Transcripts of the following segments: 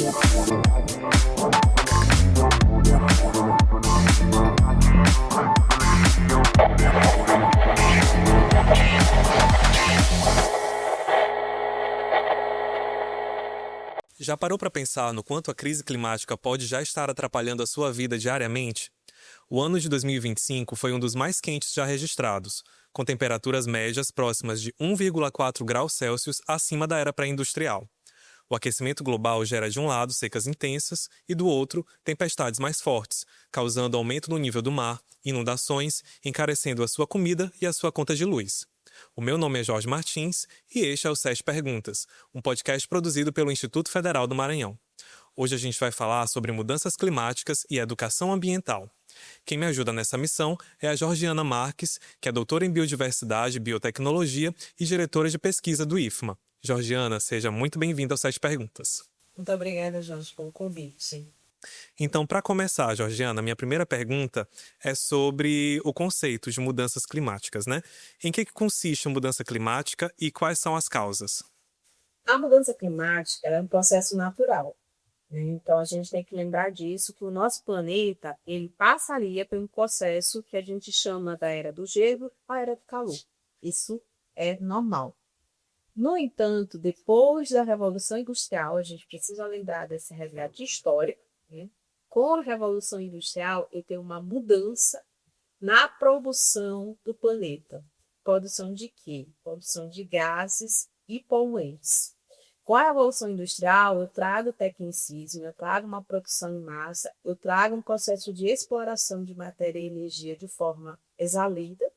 Já parou para pensar no quanto a crise climática pode já estar atrapalhando a sua vida diariamente? O ano de 2025 foi um dos mais quentes já registrados, com temperaturas médias próximas de 1,4 graus Celsius acima da era pré-industrial. O aquecimento global gera de um lado secas intensas e do outro tempestades mais fortes, causando aumento no nível do mar, inundações, encarecendo a sua comida e a sua conta de luz. O meu nome é Jorge Martins e este é o Sete Perguntas, um podcast produzido pelo Instituto Federal do Maranhão. Hoje a gente vai falar sobre mudanças climáticas e educação ambiental. Quem me ajuda nessa missão é a Georgiana Marques, que é doutora em Biodiversidade e Biotecnologia e diretora de pesquisa do IFMA. Georgiana, seja muito bem-vinda ao Sete Perguntas. Muito obrigada, Jorge, pelo convite. Então, para começar, Georgiana, minha primeira pergunta é sobre o conceito de mudanças climáticas, né? Em que consiste a mudança climática e quais são as causas? A mudança climática é um processo natural, né? Então, a gente tem que lembrar disso, que o nosso planeta ele passaria por um processo que a gente chama da era do gelo à era do calor. Isso é normal. No entanto, depois da Revolução Industrial, a gente precisa lembrar desse resgate histórico, né? Com a Revolução Industrial, ele tem uma mudança na produção do planeta. Produção de quê? Produção de gases e poluentes. Com a Revolução Industrial, eu trago tecnicismo, eu trago uma produção em massa, eu trago um processo de exploração de matéria e energia de forma exaurida,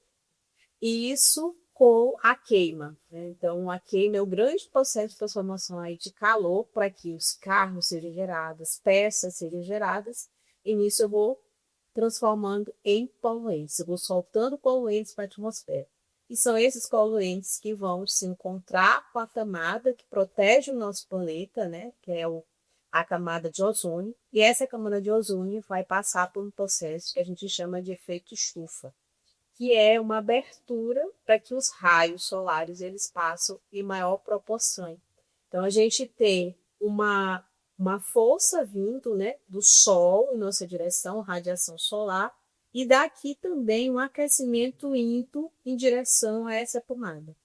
e isso com a queima, né? Então, a queima é o grande processo de transformação aí de calor para que os carros sejam gerados, peças sejam geradas, e nisso eu vou transformando em poluentes, eu vou soltando poluentes para a atmosfera. E são esses poluentes que vão se encontrar com a camada que protege o nosso planeta, né? Que é a camada de ozônio, e essa camada de ozônio vai passar por um processo que a gente chama de efeito estufa, que é uma abertura para que os raios solares eles passam em maior proporção. Então, a gente tem uma força vindo, né, do Sol em nossa direção, radiação solar, e daqui também um aquecimento indo em direção a essa camada.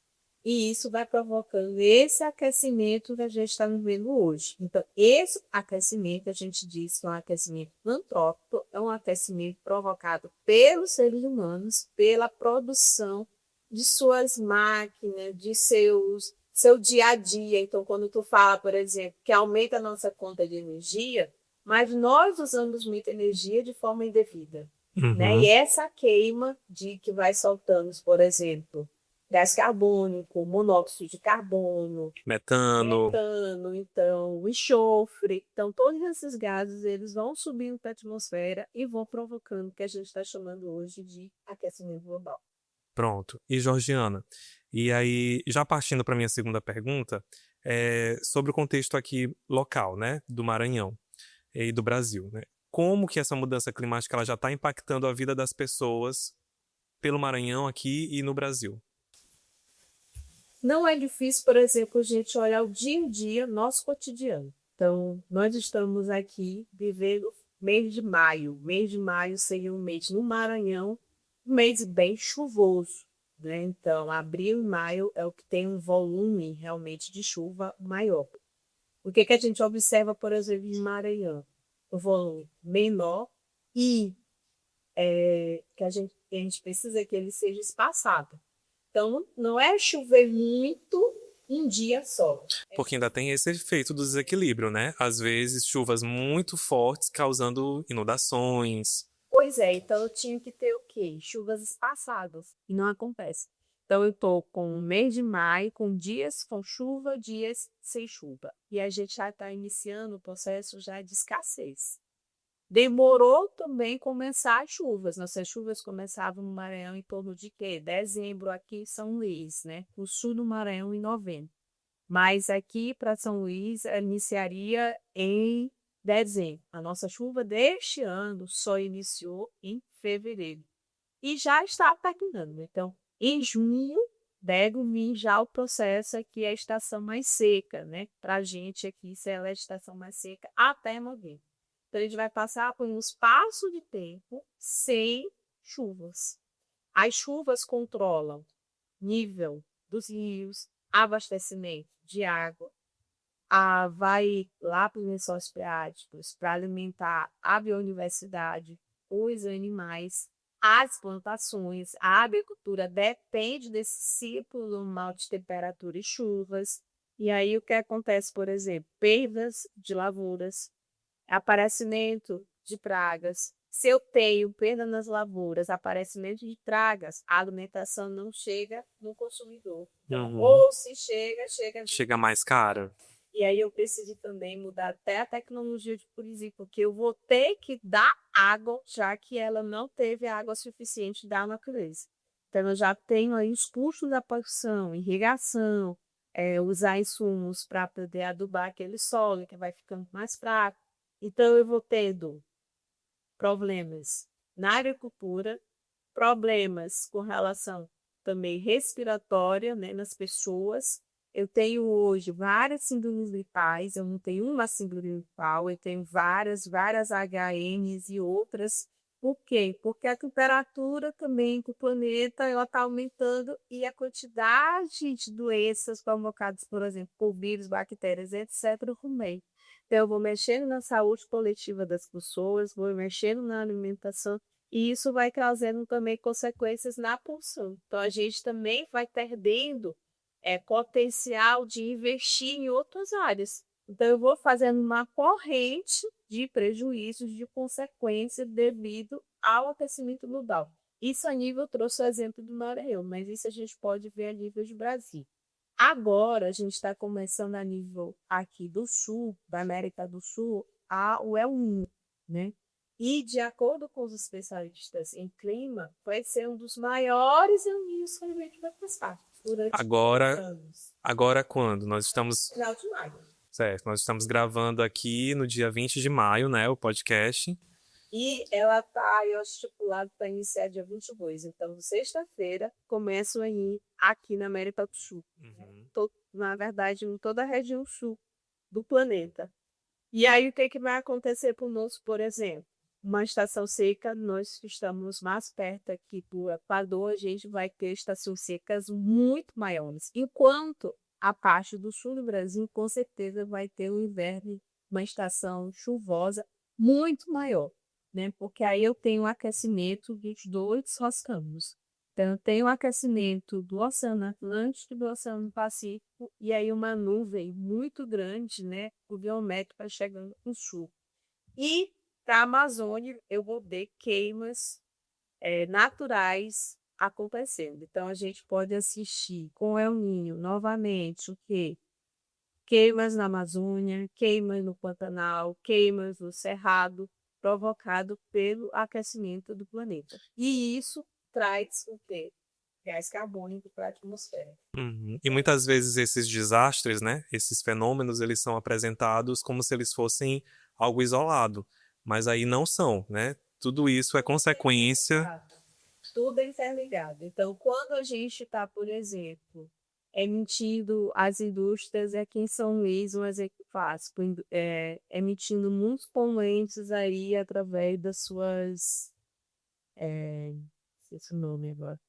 E isso vai provocando esse aquecimento que a gente está vivendo hoje. Então, esse aquecimento, a gente diz que é um aquecimento antrópico, é um aquecimento provocado pelos seres humanos, pela produção de suas máquinas, de seu dia a dia. Então, quando tu fala, por exemplo, que aumenta a nossa conta de energia, mas nós usamos muita energia de forma indevida. Né? E essa queima de que vai soltando, por exemplo, gás carbônico, monóxido de carbono, Metano, então, o enxofre. Então, todos esses gases eles vão subindo para a atmosfera e vão provocando o que a gente está chamando hoje de aquecimento global. Pronto. E Georgiana, e aí, já partindo para minha segunda pergunta, é sobre o contexto aqui local, né, do Maranhão e do Brasil, né? Como que essa mudança climática ela já está impactando a vida das pessoas pelo Maranhão aqui e no Brasil? Não é difícil, por exemplo, a gente olhar o dia a dia, nosso cotidiano. Então, nós estamos aqui vivendo mês de maio. Mês de maio seria um mês no Maranhão, um mês bem chuvoso, né? Então, abril e maio é o que tem um volume realmente de chuva maior. O que a gente observa, por exemplo, em Maranhão? O volume menor e que a gente precisa que ele seja espaçado. Então, não é chover muito um dia só. Porque ainda tem esse efeito do desequilíbrio, né? Às vezes, chuvas muito fortes causando inundações. Pois é, então eu tinha que ter o quê? Chuvas espaçadas. E não acontece. Então, eu estou com o mês de maio, com dias com chuva, dias sem chuva. E a gente já está iniciando o processo já de escassez. Demorou também começar as chuvas. Nossas chuvas começavam no Maranhão em torno de quê? Dezembro aqui em São Luís, né? No sul do Maranhão em novembro. Mas aqui para São Luís iniciaria em dezembro. A nossa chuva deste ano só iniciou em fevereiro. E já está terminando. Então, em junho deve vir já o processo aqui, a estação mais seca, né? Para a gente aqui, se ela é a estação mais seca, até novembro. Então, a gente vai passar por um espaço de tempo sem chuvas. As chuvas controlam nível dos rios, abastecimento de água, vai lá para os lençóis freáticos para alimentar a biodiversidade, os animais, as plantações. A agricultura depende desse ciclo normal de temperatura e chuvas. E aí o que acontece, por exemplo, perdas de lavouras, aparecimento de pragas. Se eu tenho perda nas lavouras, aparecimento de pragas, a alimentação não chega no consumidor. Então, ou se chega mais caro. E aí eu preciso também mudar até a tecnologia de purificação, porque eu vou ter que dar água, já que ela não teve água suficiente da natureza. Então, eu já tenho aí os custos da produção, irrigação, usar insumos para poder adubar aquele solo, que vai ficando mais fraco. Então, eu vou tendo problemas na agricultura, problemas com relação também respiratória, né, nas pessoas. Eu tenho hoje várias síndromes gripais, eu não tenho uma síndrome gripal, eu tenho várias HNs e outras. Por quê? Porque a temperatura também do planeta está aumentando e a quantidade de doenças provocadas, por exemplo, por vírus, bactérias, etc., também. Então, eu vou mexendo na saúde coletiva das pessoas, vou mexendo na alimentação, e isso vai trazendo também consequências na pulsão. Então, a gente também vai perdendo potencial de investir em outras áreas. Então, eu vou fazendo uma corrente de prejuízos, de consequência devido ao aquecimento global. Isso a nível, eu trouxe o exemplo do Maranhão, mas isso a gente pode ver a nível de Brasil. Agora, a gente está começando a nível aqui do Sul, da América do Sul, o El Niño, né? E, de acordo com os especialistas em clima, vai ser um dos maiores El Niños que a gente vai passar durante anos. Agora quando? Nós estamos... Final de maio. Certo, nós estamos gravando aqui no dia 20 de maio, né, o podcast. E ela está estipulada para iniciar dia 22. Então, sexta-feira, começam aí aqui na América do Sul. Na verdade, em toda a região sul do planeta. E aí, o que vai acontecer conosco, por exemplo? Uma estação seca, nós estamos mais perto aqui do Equador, a gente vai ter estações secas muito maiores. Enquanto a parte do sul do Brasil, com certeza, vai ter um inverno, uma estação chuvosa muito maior, né? Porque aí eu tenho o aquecimento dos dois oceanos. Então, eu tenho o aquecimento do Oceano Atlântico e do Oceano Pacífico, e aí uma nuvem muito grande, né, pluviométrica chegando no sul. E para a Amazônia, eu vou ter queimas naturais acontecendo. Então, a gente pode assistir com o El Niño novamente o quê? Queimas na Amazônia, queimas no Pantanal, queimas no Cerrado, provocado pelo aquecimento do planeta. E isso traz o quê? Gás carbônico para a atmosfera. E muitas vezes esses desastres, né, esses fenômenos, eles são apresentados como se eles fossem algo isolado, mas aí não são, né? Tudo isso é consequência... Tudo é interligado. Então, quando a gente está, por exemplo, emitindo as indústrias, aqui em São Luís, um exemplo clássico, emitindo muitos poluentes aí através das suas... esqueci o nome agora.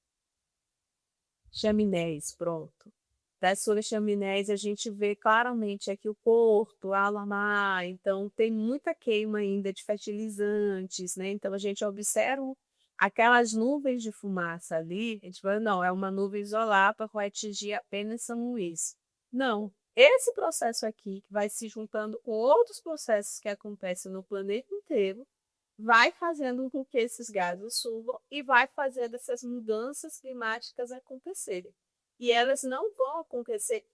Chaminés, pronto. Das suas chaminés, a gente vê claramente aqui o Porto, Alamar, então tem muita queima ainda de fertilizantes, né? Então a gente observa aquelas nuvens de fumaça ali, a gente fala, não, é uma nuvem isolada para atingir apenas São Luís. Não, esse processo aqui, que vai se juntando com outros processos que acontecem no planeta inteiro, vai fazendo com que esses gases subam e vai fazendo essas mudanças climáticas acontecerem. E elas não vão acontecer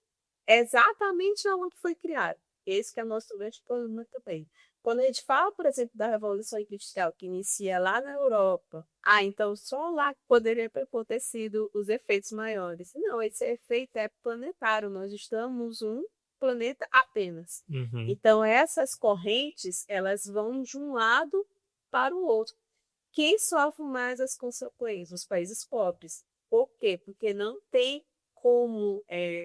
exatamente onde foi criado. Esse que é o nosso grande problema também. Quando a gente fala, por exemplo, da Revolução Industrial, que inicia lá na Europa, então só lá poderia ter acontecido os efeitos maiores. Não, esse efeito é planetário. Nós estamos um planeta apenas. Então, essas correntes, elas vão de um lado para o outro. Quem sofre mais as consequências? Os países pobres. Por quê? Porque não tem como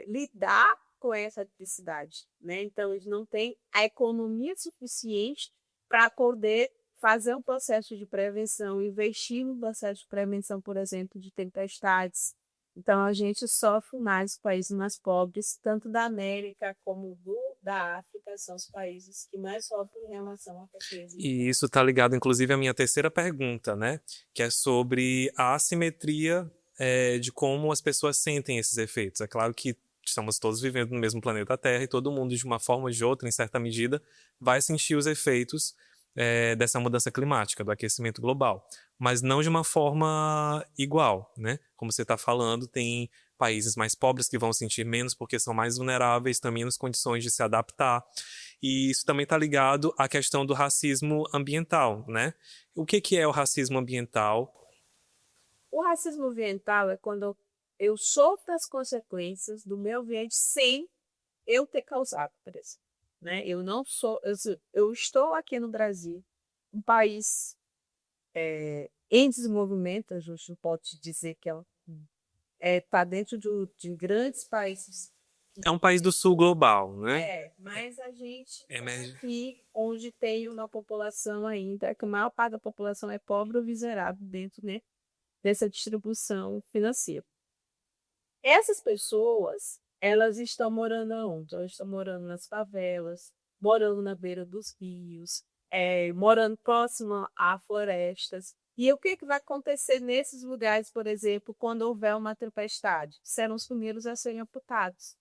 lidar com essa adversidade, né? Então, eles não têm a economia suficiente para poder fazer um processo de prevenção, investir no processo de prevenção, por exemplo, de tempestades. Então, a gente sofre mais os países mais pobres, tanto da América como da África, são os países que mais sofrem em relação à crise. E isso está ligado, inclusive, à minha terceira pergunta, né? Que é sobre a assimetria de como as pessoas sentem esses efeitos. É claro que estamos todos vivendo no mesmo planeta Terra e todo mundo, de uma forma ou de outra, em certa medida, vai sentir os efeitos dessa mudança climática, do aquecimento global, mas não de uma forma igual, né? Como você está falando, tem países mais pobres que vão sentir menos porque são mais vulneráveis, têm menos condições de se adaptar. E isso também está ligado à questão do racismo ambiental, né? O que é o racismo ambiental? O racismo ambiental é quando eu sofro as consequências do meu ambiente sem eu ter causado, por exemplo. Né? Eu não sou, eu estou aqui no Brasil, um país em desenvolvimento, a gente pode dizer que está dentro de grandes países. É um país do sul global, né? Mas a gente Emerge. aqui onde tem uma população ainda, que a maior parte da população é pobre ou miserável dentro, né, dessa distribuição financeira. Essas pessoas, elas estão morando onde? Elas estão morando nas favelas, morando na beira dos rios, morando próximo a florestas. E o que vai acontecer nesses lugares, por exemplo, quando houver uma tempestade? Serão os primeiros a serem amputados.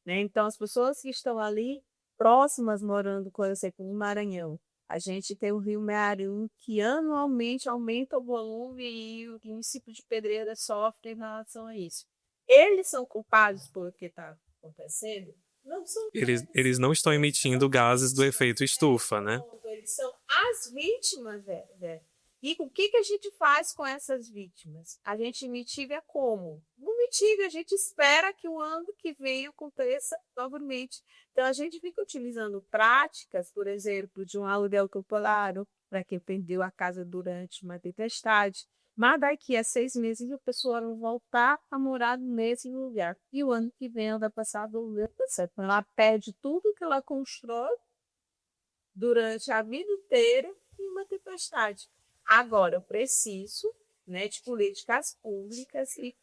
Né? Então, as pessoas que estão ali próximas, morando, por exemplo, no Maranhão, a gente tem o Rio Mearim, que anualmente aumenta o volume e o município de Pedreira sofre em relação a isso. Eles são culpados por o que está acontecendo? Não são Eles não estão emitindo gases do efeito estufa, né? eles são as vítimas, velho. E o que a gente faz com essas vítimas? A gente mitiga como? Não mitiga, a gente espera que o ano que vem aconteça novamente. Então, a gente fica utilizando práticas, por exemplo, de um aluguel temporário para quem perdeu a casa durante uma tempestade. Mas daqui a 6 meses a pessoa vai voltar a morar nesse lugar. E o ano que vem ela vai passar do lugar certo. Ela perde tudo que ela constrói durante a vida inteira em uma tempestade. Agora, eu preciso, né, de políticas públicas que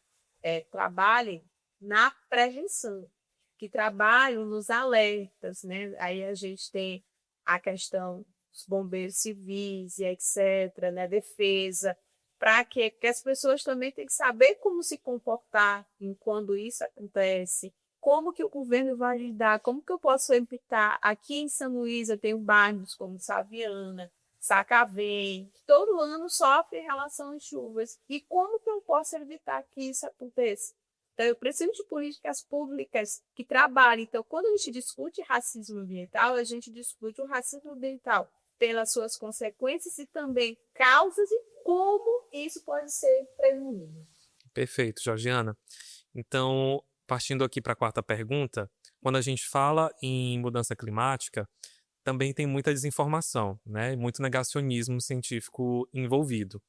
trabalhem na prevenção, que trabalhem nos alertas. Né? Aí a gente tem a questão dos bombeiros civis e etc., né, defesa, para que as pessoas também têm que saber como se comportar quando isso acontece, como que o governo vai lidar, como que eu posso evitar. Aqui em São Luís eu tenho bairros como Saviana, Sacavém, que todo ano sofre em relação às chuvas. E como que eu posso evitar que isso aconteça? Então, eu preciso de políticas públicas que trabalhem. Então, quando a gente discute racismo ambiental, a gente discute o racismo ambiental pelas suas consequências e também causas e como isso pode ser prevenido. Perfeito, Georgiana. Então, partindo aqui para a quarta pergunta, quando a gente fala em mudança climática, também tem muita desinformação, né? Muito negacionismo científico envolvido.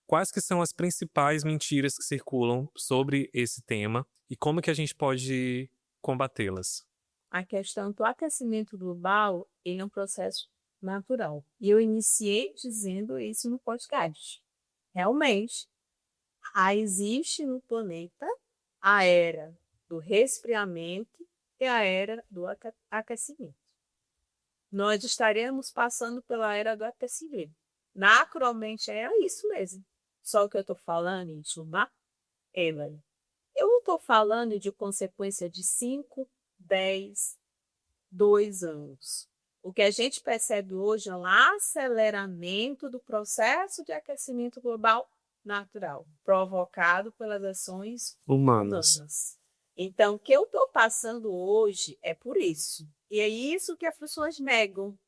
Quais que são as principais mentiras que circulam sobre esse tema e como que a gente pode combatê-las? A questão do aquecimento global é um processo natural. E eu iniciei dizendo isso no podcast. Realmente, existe no planeta a era do resfriamento e a era do aquecimento. Nós estaremos passando pela era do aquecimento. Naturalmente é isso mesmo. Só que eu estou falando em sumar, Evelyn. Eu não estou falando de consequência de 5, 10, 2 anos. O que a gente percebe hoje é um aceleramento do processo de aquecimento global natural, provocado pelas ações humanas. Então, o que eu estou passando hoje é por isso. E é isso que as pessoas negam.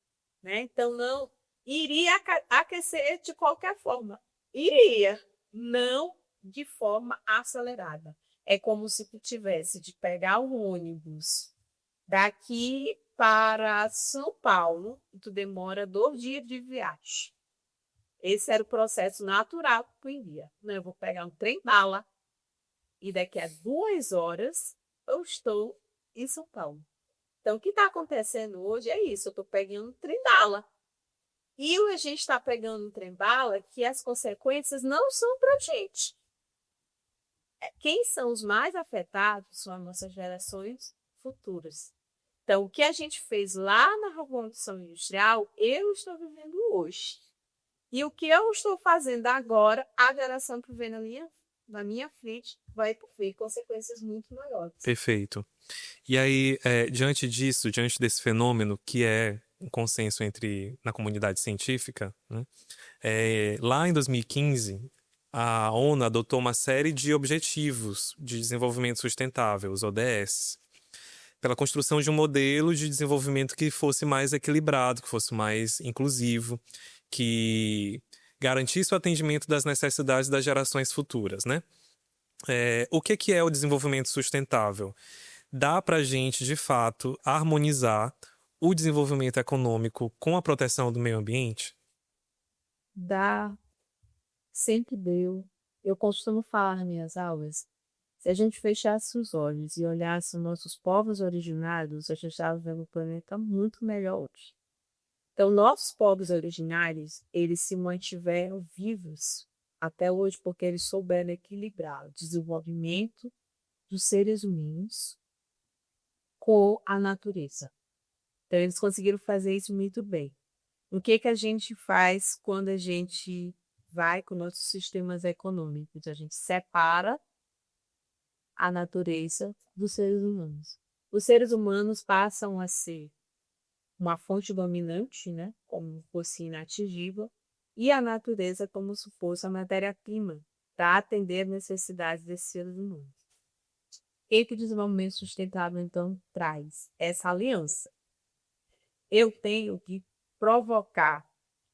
Né? Então, não iria aquecer de qualquer forma. Iria, não de forma acelerada. É como se tu tivesse de pegar um ônibus daqui para São Paulo e tu demora 2 dias de viagem. Esse era o processo natural que tu iria. Eu vou pegar um trem-bala e daqui a 2 horas eu estou em São Paulo. Então, o que está acontecendo hoje é isso, eu estou pegando um trem-bala. E a gente está pegando um trem-bala que as consequências não são para a gente. Quem são os mais afetados são as nossas gerações futuras. Então, o que a gente fez lá na Revolução Industrial, eu estou vivendo hoje. E o que eu estou fazendo agora, a geração que vem na minha frente vai ter consequências muito maiores. Perfeito. E aí, diante disso, diante desse fenômeno que é um consenso na comunidade científica, né, lá em 2015, a ONU adotou uma série de objetivos de desenvolvimento sustentável, os ODS, pela construção de um modelo de desenvolvimento que fosse mais equilibrado, que fosse mais inclusivo, que garantisse o atendimento das necessidades das gerações futuras, né? O que é o desenvolvimento sustentável? Dá para a gente, de fato, harmonizar o desenvolvimento econômico com a proteção do meio ambiente? Dá, sempre deu. Eu costumo falar nas minhas aulas, se a gente fechasse os olhos e olhasse os nossos povos originários, a gente estava vendo um planeta muito melhor hoje. Então, nossos povos originários, eles se mantiveram vivos até hoje porque eles souberam equilibrar o desenvolvimento dos seres humanos com a natureza. Então, eles conseguiram fazer isso muito bem. O que a gente faz quando a gente vai com nossos sistemas econômicos? A gente separa a natureza dos seres humanos. Os seres humanos passam a ser uma fonte dominante, né, como fosse inatingível, e a natureza como se fosse a matéria-prima para atender as necessidades desses seres humanos. O que o desenvolvimento sustentável, então, traz? Essa aliança. Eu tenho que provocar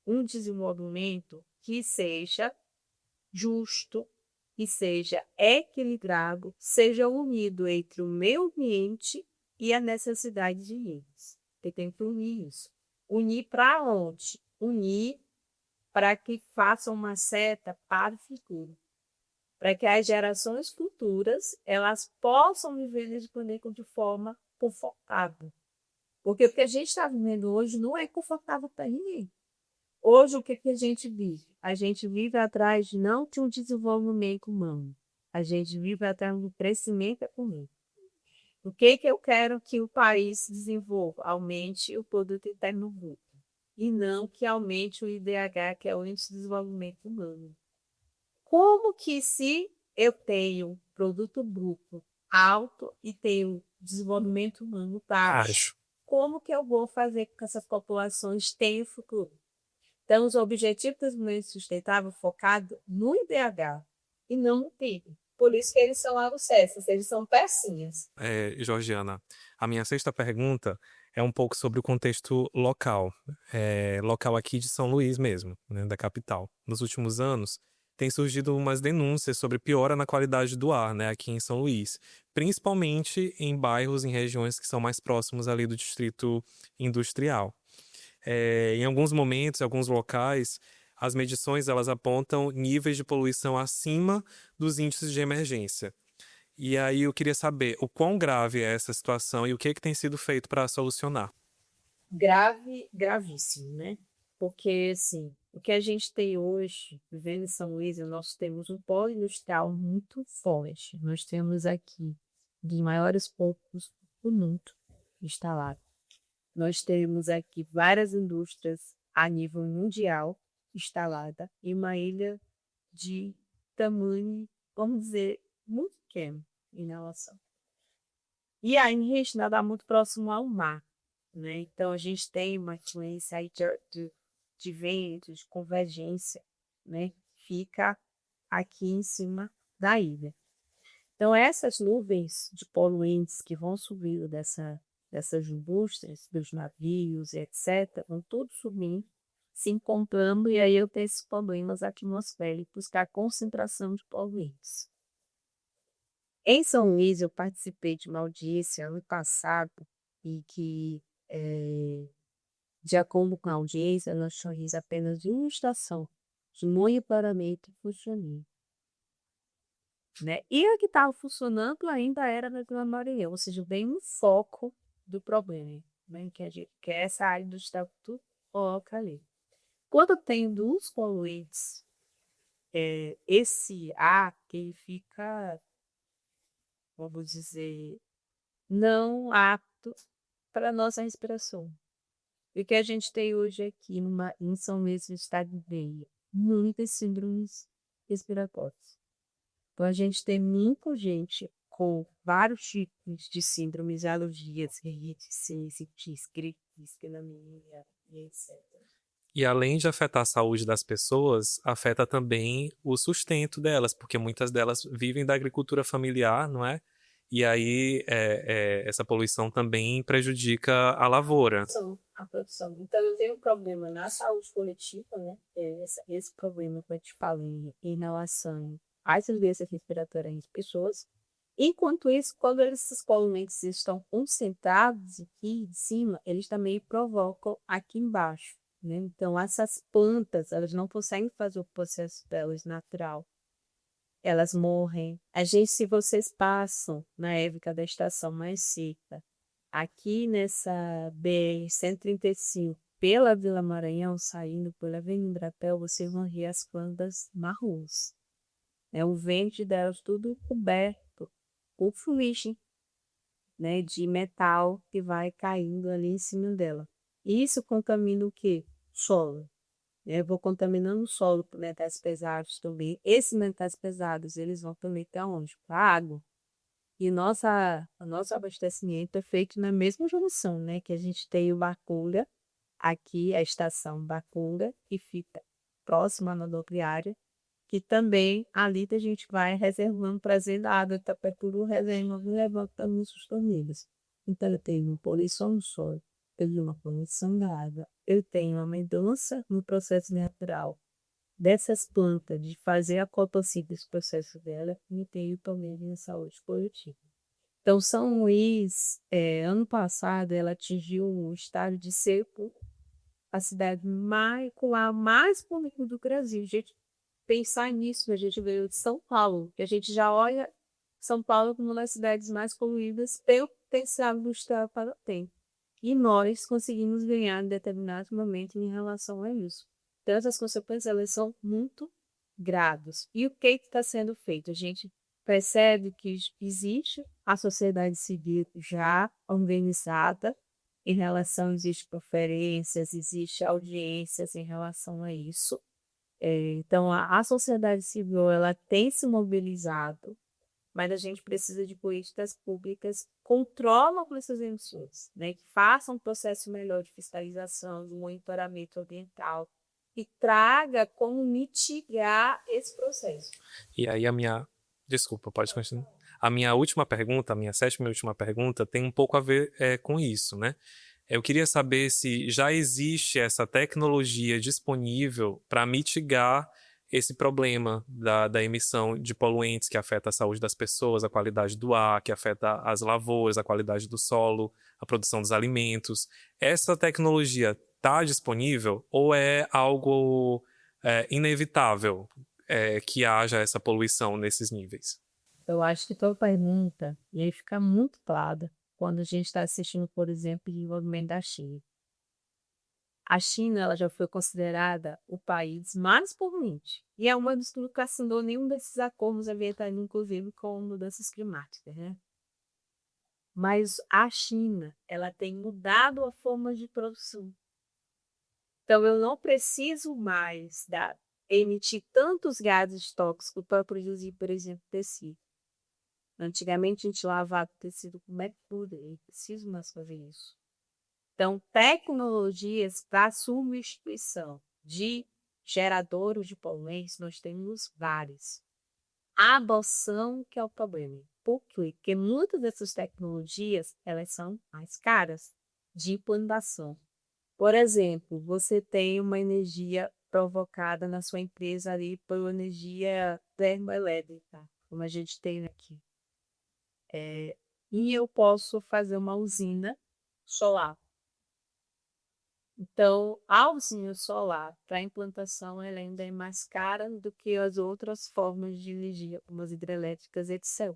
um desenvolvimento que seja justo, que seja equilibrado, seja unido entre o meio ambiente e a necessidade de eles. Você tem que unir isso. Unir para onde? Unir para que façam uma seta para o futuro. Para que as gerações futuras elas possam viver nesse planeta de forma confortável. Porque o que a gente está vivendo hoje não é confortável para ninguém. Hoje, o que a gente vive? A gente vive atrás não de um desenvolvimento humano. A gente vive atrás do crescimento econômico. O que eu quero que o país desenvolva? Aumente o produto interno bruto. E não que aumente o IDH, que é o Índice de Desenvolvimento Humano. Como que se eu tenho produto bruto alto e tenho desenvolvimento humano baixo, como que eu vou fazer com que essas populações tenham futuro? Então, os Objetivos de Desenvolvimento Sustentável focados no IDH e não no PIB. Por isso que eles são alicerces, eles são pecinhas. Georgiana, a minha sexta pergunta é um pouco sobre o contexto local, local aqui de São Luís mesmo, né, da capital. Nos últimos anos, tem surgido umas denúncias sobre piora na qualidade do ar, né, aqui em São Luís, principalmente em bairros, em regiões que são mais próximos ali do distrito industrial. Em alguns momentos, em alguns locais, as medições elas apontam níveis de poluição acima dos índices de emergência. E aí eu queria saber o quão grave é essa situação e o que tem sido feito para solucionar. Grave, gravíssimo, né? Porque, assim, o que a gente tem hoje, vivendo em São Luís, nós temos um polo industrial muito forte. Nós temos aqui dos maiores portos do mundo instalado. Nós temos aqui várias indústrias a nível mundial instalada em uma ilha de tamanho, vamos dizer, muito pequeno em relação. E aí a gente nada muito próximo ao mar, né? Então a gente tem uma influência aí de ventos, de convergência, né? Fica aqui em cima da ilha. Então essas nuvens de poluentes que vão subindo dessas indústrias, dos navios, etc., vão todos subindo, se encontrando, e aí eu tenho esses problemas atmosféricos, que é a concentração de poluentes. Em São Luís, eu participei de uma audiência ano passado, e que, de acordo com a audiência, nós tínhamos apenas uma estação de monitoramento funcionando. né? E a que estava funcionando ainda era na Vila Maranhão, ou seja, bem no foco do problema, né? Que é essa área do estatuto coloca ali. Quando tem dos poluentes, esse ar que fica, vamos dizer, não apto para a nossa respiração. E o que a gente tem hoje aqui em São Luís do Estado de Bahia? Muitas síndromes respiratórias. Então, a gente tem muita gente com vários tipos de síndromes, alergias, rinite, sinusites, gripe, pneumonia e etc. E além de afetar a saúde das pessoas, afeta também o sustento delas, porque muitas delas vivem da agricultura familiar, não é? E aí essa poluição também prejudica a lavoura. A produção. Então, eu tenho um problema na saúde coletiva, né? Esse problema que eu te falei em relação às doenças respiratórias das pessoas. Enquanto isso, quando esses poluentes estão concentrados aqui em cima, eles também provocam aqui embaixo, né? Então, essas plantas, elas não conseguem fazer o processo delas natural. Elas morrem. A gente, se vocês passam na época da estação mais seca, aqui nessa BR-135, pela Vila Maranhão, saindo pela Avenida Brapel, vocês vão ver as plantas marrons. O verde delas tudo coberto por fuligem, né, de metal que vai caindo ali em cima dela. Isso contamina o quê? Solo. Eu vou contaminando o solo por metais pesados também. Esses metais pesados, eles vão também para onde? Para a água. E o nosso abastecimento é feito na mesma junção, né? Que a gente tem o Bacunga, aqui a estação Bacunga, que fica próxima à rodoviária, que também ali a gente vai reservando, trazendo a água de Itapecuru, reservando e levantando os torneios. Então, eu tenho uma poluição do solo, eu tenho uma poluição da água, eu tenho uma mudança no processo natural dessas plantas, de fazer a cotossíntese, o processo dela, e tenho também a saúde coletiva. Então, São Luís, ano passado, ela atingiu o estado de ser a cidade com a mais poluída do Brasil. A gente pensar nisso, a gente veio de São Paulo, que a gente já olha São Paulo como uma das cidades mais poluídas pelo potencial industrial para o tempo. E nós conseguimos ganhar em determinados momentos em relação a isso. Então, essas consequências elas são muito graves. E o que está sendo feito? A gente percebe que existe a sociedade civil já organizada em relação, existe conferências, existe audiências em relação a isso. Então, a sociedade civil ela tem se mobilizado, mas a gente precisa de políticas públicas que controlam essas emissões, né? Que façam um processo melhor de fiscalização, de monitoramento ambiental, e traga como mitigar esse processo. E aí Desculpa, pode continuar. A minha última pergunta, a minha sétima e última pergunta, tem um pouco a ver com isso, né? Eu queria saber se já existe essa tecnologia disponível para mitigar esse problema da emissão de poluentes que afeta a saúde das pessoas, a qualidade do ar, que afeta as lavouras, a qualidade do solo, a produção dos alimentos. Essa tecnologia está disponível ou é algo inevitável que haja essa poluição nesses níveis? Eu acho que tua pergunta, e aí fica muito clara quando a gente está assistindo, por exemplo, o desenvolvimento da China. A China ela já foi considerada o país mais poluente e é uma dos que nunca assinou nenhum desses acordos ambientais, inclusive com mudanças climáticas, né? Mas a China ela tem mudado a forma de produção. Então eu não preciso mais emitir tantos gases tóxicos para produzir, por exemplo, tecido. Antigamente a gente lavava tecido com mercúrio, eu preciso mais fazer isso. Então, tecnologias para substituição de geradores de poluentes, nós temos várias. A adoção que é o problema. Por quê? Porque muitas dessas tecnologias, elas são mais caras de implantação. Por exemplo, você tem uma energia provocada na sua empresa ali por energia termoelétrica, como a gente tem aqui. E eu posso fazer uma usina solar. Então, a usina solar para implantação ela ainda é mais cara do que as outras formas de energia, como as hidrelétricas, etc.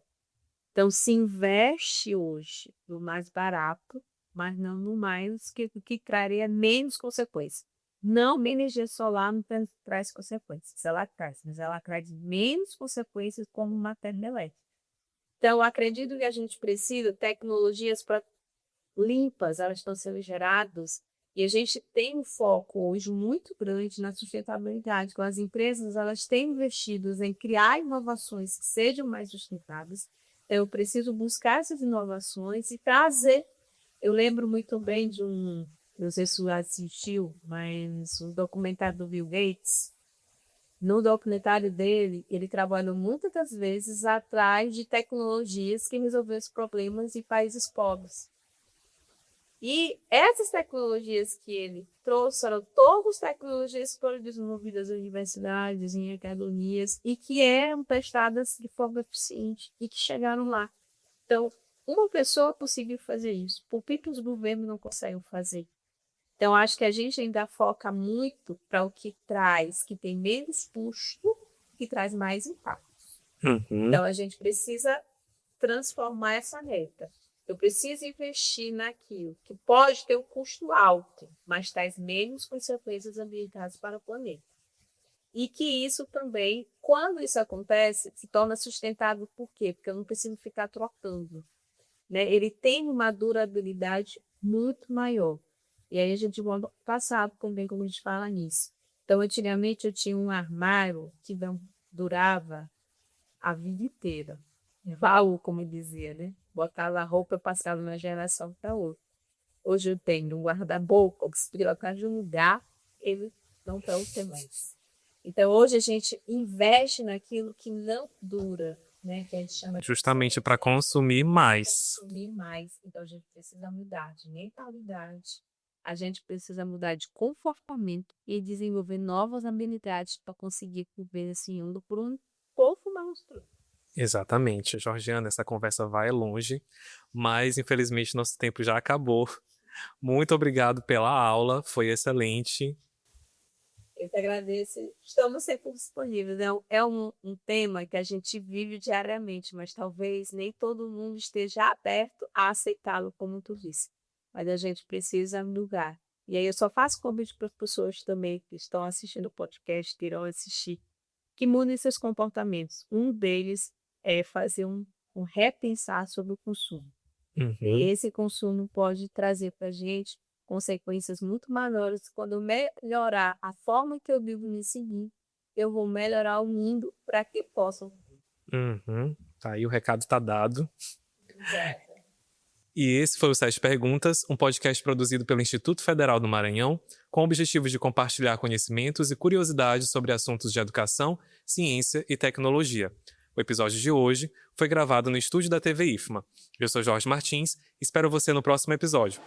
Então, se investe hoje no mais barato, mas não no mais que traria menos consequências. Não, a energia solar não traz consequências, ela traz, mas ela traz menos consequências como matéria elétrica. Então, eu acredito que a gente precisa de tecnologias limpas, elas estão sendo geradas, e a gente tem um foco hoje muito grande na sustentabilidade, com as empresas, elas têm investido em criar inovações que sejam mais sustentáveis. Então, eu preciso buscar essas inovações e trazer. Eu lembro muito bem de não sei se você assistiu, mas um documentário do Bill Gates. No documentário dele, ele trabalhou muitas das vezes atrás de tecnologias que resolvessem problemas em países pobres. E essas tecnologias que ele trouxe eram todas tecnologias que foram desenvolvidas em universidades, em academias, e que eram testadas de forma eficiente e que chegaram lá. Então, uma pessoa conseguiu fazer isso. Por que os governos não conseguem fazer? Então, acho que a gente ainda foca muito para o que traz, que tem menos custo, que traz mais impacto. Então, a gente precisa transformar essa reta. Eu preciso investir naquilo que pode ter um custo alto, mas traz menos consequências ambientais para o planeta. E que isso também, quando isso acontece, se torna sustentável. Por quê? Porque eu não preciso ficar trocando. Né? Ele tem uma durabilidade muito maior. E aí a gente volta ao passado também, como a gente fala nisso. Então, antigamente eu tinha um armário que não durava a vida inteira. Baú, como dizia, né? Botava a roupa e passava de uma geração para outra. Hoje eu tenho um guarda-roupa que se trocar de um lugar, ele não está o mais. Então, hoje a gente investe naquilo que não dura, né? Que a gente chama Justamente para consumir mais. Consumir mais. Então, a gente precisa mudar de mentalidade, a gente precisa mudar de comportamento e desenvolver novas habilidades para conseguir viver esse mundo por um pouco monstruoso. Exatamente, Georgiana, essa conversa vai longe, mas infelizmente nosso tempo já acabou. Muito obrigado pela aula, foi excelente. Eu te agradeço. Estamos sempre disponíveis. É um tema que a gente vive diariamente, mas talvez nem todo mundo esteja aberto a aceitá-lo, como tu disse. Mas a gente precisa mudar. E aí eu só faço convite para as pessoas também que estão assistindo o podcast, que irão assistir, que mudem seus comportamentos. Um deles é fazer um repensar sobre o consumo. E esse consumo pode trazer para a gente consequências muito maiores. Quando eu melhorar a forma que eu vivo nesse mundo, eu vou melhorar o mundo para que possam. Tá aí, o recado está dado. E esse foi o 7 Perguntas, um podcast produzido pelo Instituto Federal do Maranhão, com o objetivo de compartilhar conhecimentos e curiosidades sobre assuntos de educação, ciência e tecnologia. O episódio de hoje foi gravado no estúdio da TV IFMA. Eu sou Jorge Martins e espero você no próximo episódio.